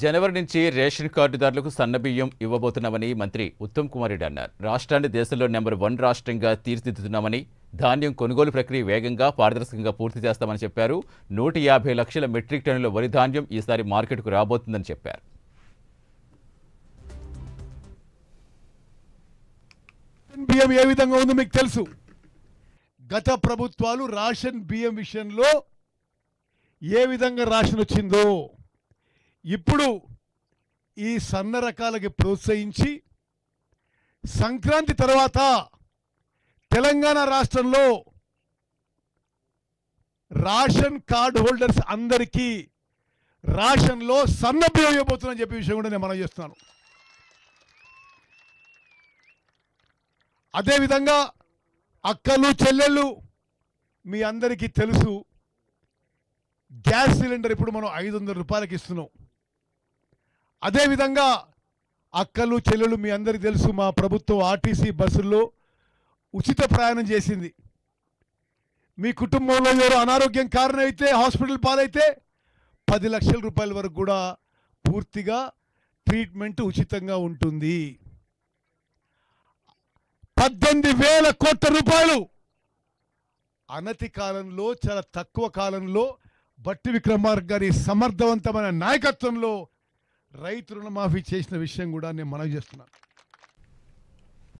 జనవరి నుంచి రేషన్ కార్డుదారులకు సన్నబియ్యం ఇవ్వబోతున్నామని మంత్రి ఉత్తమ్ కుమార్ రెడ్డి అన్నారు. రాష్ట్రాన్ని దేశంలో నెంబర్ 1 రాష్ట్రంగా తీర్చిదిద్దుతున్నామని, ధాన్యం కొనుగోలు ప్రక్రియ వేగంగా పారదర్శకంగా పూర్తి చేస్తామని చెప్పారు. 150 లక్షల మెట్రిక్ టన్నుల వరి ధాన్యం ఈసారి మార్కెట్కు రాబోతుందని చెప్పారు. బియ్యం ఏ విధంగా ఉందో మీకు తెలుసు. గత ప్రభుత్వాలు రేషన్ బియ్యం విషయంలో ఏ విధంగా రేషన్ వచ్చిందో ఇప్పుడు ఈ సన్న రకాలకి ప్రోత్సహించి సంక్రాంతి తర్వాత తెలంగాణ రాష్ట్రంలో రేషన్ కార్డు హోల్డర్స్ అందరికీ రేషన్లో సన్న బియ్యం ఇవ్వబోతుందని చెప్పే విషయం కూడా నేను మనం చేస్తున్నాను. అదేవిధంగా అక్కలు చెల్లెళ్ళు మీ అందరికీ తెలుసు, గ్యాస్ సిలిండర్ ఇప్పుడు మనం 500 రూపాయలకి ఇస్తున్నాం. అదేవిధంగా అక్కలు చెల్లెళ్ళు మీ అందరికీ తెలుసు, మా ప్రభుత్వం ఆర్టీసీ బస్సుల్లో ఉచిత ప్రయాణం చేసింది. మీ కుటుంబంలో ఎవరు అనారోగ్యం కారణమైతే హాస్పిటల్ పాలైతే 10 లక్షల రూపాయల వరకు కూడా పూర్తిగా ట్రీట్మెంట్ ఉచితంగా ఉంటుంది. 18,000 కోట్ల రూపాయలు అనతి కాలంలో, చాలా తక్కువ కాలంలో బట్టి విక్రమార్క గారి సమర్థవంతమైన నాయకత్వంలో రైతు రుణమాఫీ చేసిన విషయం కూడా నేను మనవి చేస్తున్నాను.